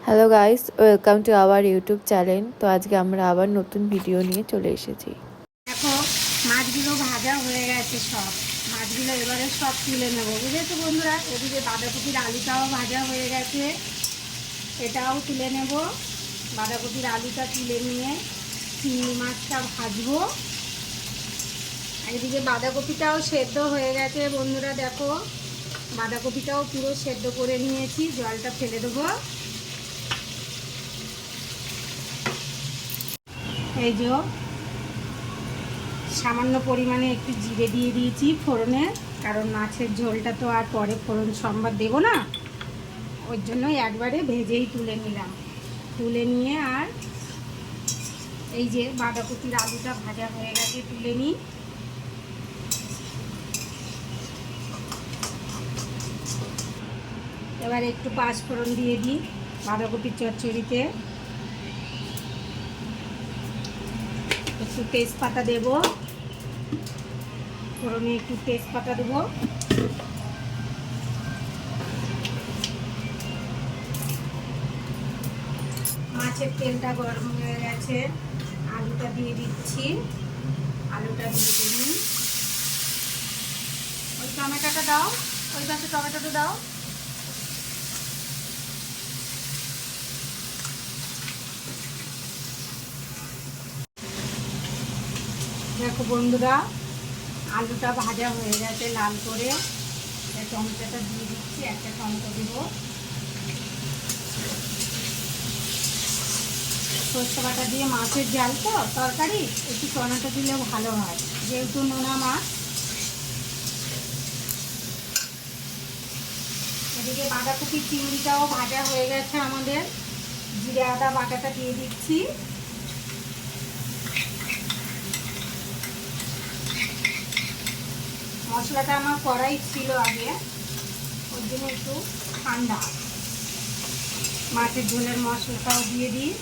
Hello guys, welcome to our YouTube channel. তো আজকে আমরা আবার নতুন ভিডিও নিয়ে চলে এসেছি। দেখো মাছগুলো ভাজা হয়ে গেছে সব। মাছগুলো এবারে সব তুলে নেবো, বুঝেছো বন্ধুরা। এদিকে বাঁধাকপির আলুটাও ভাজা হয়ে গেছে, এটাও তুলে নেব। বাঁধাকপির আলুটা তুলে নিয়ে চিংড়ি মাছটা ভাজবো। এদিকে বাঁধাকপিটাও সেদ্ধ হয়ে গেছে বন্ধুরা, দেখো বাঁধাকপিটাও পুরো সেদ্ধ করে নিয়েছি। জলটা ফেলে দেবো। এই যে সামান্য পরিমাণে একটু জিরে দিয়ে দিয়েছি ফোড়নে, কারণ মাছের ঝোলটা তো আর পরে ফোড়ন সম্বার দেবো না, ওর জন্য একবারে ভেজেই তুলে নিলাম। তুলে নিয়ে আর এই যে বাঁধাকপির আলুটা ভাজা হয়ে গেছে, তুলে নিই। এবার একটু পাঁচফোড়ন দিয়ে দিই বাঁধাকপির চচ্চড়িতে। একটু তেজপাতা দেব, ফোড়নে একটু তেজপাতা দেবো। মাছের তেলটা গরম হয়ে গেছে, আলুটা দিয়ে দিচ্ছি। আলুটা দিয়ে দিই। ওই টমেটোটা দাও, ওই পাশে টমেটোটা দাও। দেখো বন্ধুরা, আলুটা ভাজা হয়ে গেছে লাল করে। টমেটোটা দিয়ে দিচ্ছি, একটা টমেটো দেবো। সর্ষে বাটা দিয়ে মাছের ঝাল তো তরকারি, একটু টমেটো দিলেও ভালো হয়, যেহেতু নোনা মাছ। এদিকে বাঁধাকপি চিংড়িটাও ভাজা হয়ে গেছে আমাদের। জিরে আদা বাটাটা দিয়ে দিচ্ছি। মশলাটা আমার কড়াই ছিল আগে, ওর জন্য একটু ঠান্ডা। মাছের ঝোলের মশলাটাও দিয়ে দিই।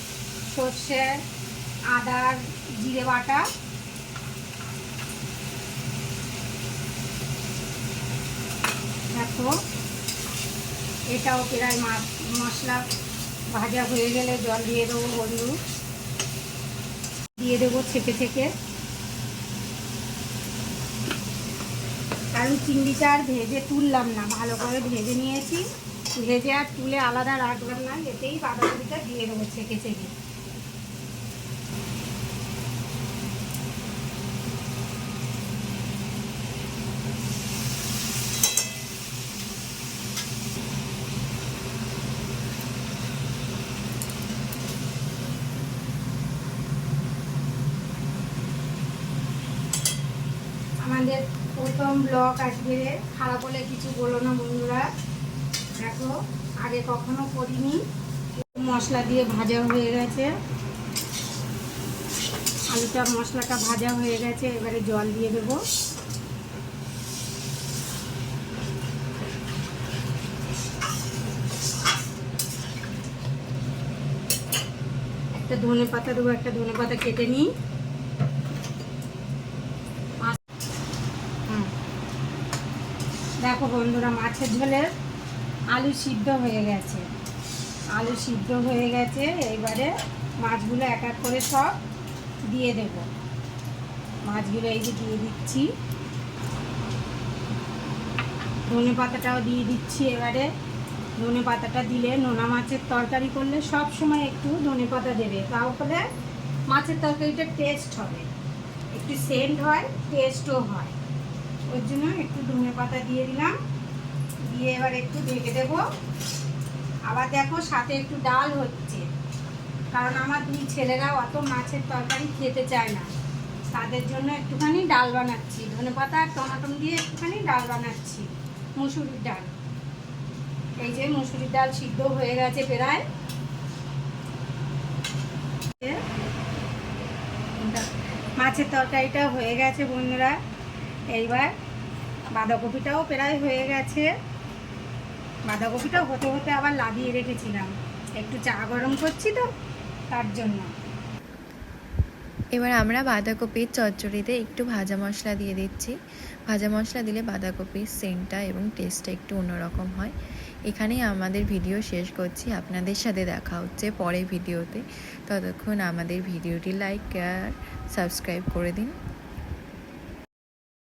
সর্ষে আদার জিরে বাটা, দেখো এটাও প্রায় মশলা ভাজা হয়ে গেলে জল দিয়ে দেবো বন্ধু। দিয়ে দেবো ছেঁকে ছেঁকে, কারণ চিংড়িটা আর ভেজে তুললাম না, ভালো করে ভেজে নিয়েছি। ভেজে আর তুলে আলাদা রাখলাম না, এতেই বাঁধাকপিটা দিয়ে দেবো ছেঁকে ছেঁকে। আমাদের প্রথম ব্লগ আজকে, খারাপ হলে কিছু বলো না বন্ধুরা। দেখো আগে কখনো করিনি। মশলা দিয়ে ভাজা হয়ে গেছে, আলুটা মশলাটা ভাজা হয়ে গেছে। এবারে জল দিয়ে দেবো। একটা ধনে পাতা দেবো, একটা ধনে পাতা কেটে নিই। দেখো বন্ধুরা, মাছের ঝোলের আলু সিদ্ধ হয়ে গেছে। আলু সিদ্ধ হয়ে গেছে, এবারে মাছগুলো এক এক করে সব দিয়ে দেব। মাছগুলো এই যে দিয়ে দিচ্ছি, ধনে পাতাটাও দিয়ে দিচ্ছি। এবারে ধনে পাতাটা দিলে, নোনা মাছের তরকারি করলে সব সময় একটু ধনে পাতা দেবে, তাহলে মাছের তরকারিটা টেস্ট হবে, একটু সেন্ট হয়, টেস্টও হয়। ওর জন্য একটু ধনে পাতা দিয়ে দিলাম। দিয়ে এবার একটু ঢেকে দেবো। আবার দেখো সাথে একটু ডাল হচ্ছে, কারণ আমার দুই ছেলেরা অত মাছের তরকারি খেতে চায় না, তাদের জন্য একটুখানি ডাল বানাচ্ছি। ধনেপাতা আর টমাটো দিয়ে একটুখানি ডাল বানাচ্ছি, মুসুরির ডাল। এই যে মুসুরির ডাল সিদ্ধ হয়ে গেছে প্রায়। মাছের তরকারিটা হয়ে গেছে বন্ধুরা। এইবার বাঁধাকপিটাও প্রায় হয়ে গেছে। বাঁধাকপিটা হতে হতে আবার লাগিয়ে রেখেছিলাম, একটু চা গরম করছি তো তার জন্য। এবার আমরা বাঁধাকপির চচ্চড়িতে একটু ভাজা মশলা দিয়ে দিচ্ছি। ভাজা মশলা দিলে বাঁধাকপির সেন্টটা এবং টেস্টটা একটু অন্যরকম হয়। এখানেই আমাদের ভিডিও শেষ করছি। আপনাদের সাথে দেখা হচ্ছে পরের ভিডিওতে। ততক্ষণ আমাদের ভিডিওটি লাইক আর সাবস্ক্রাইব করে দিন।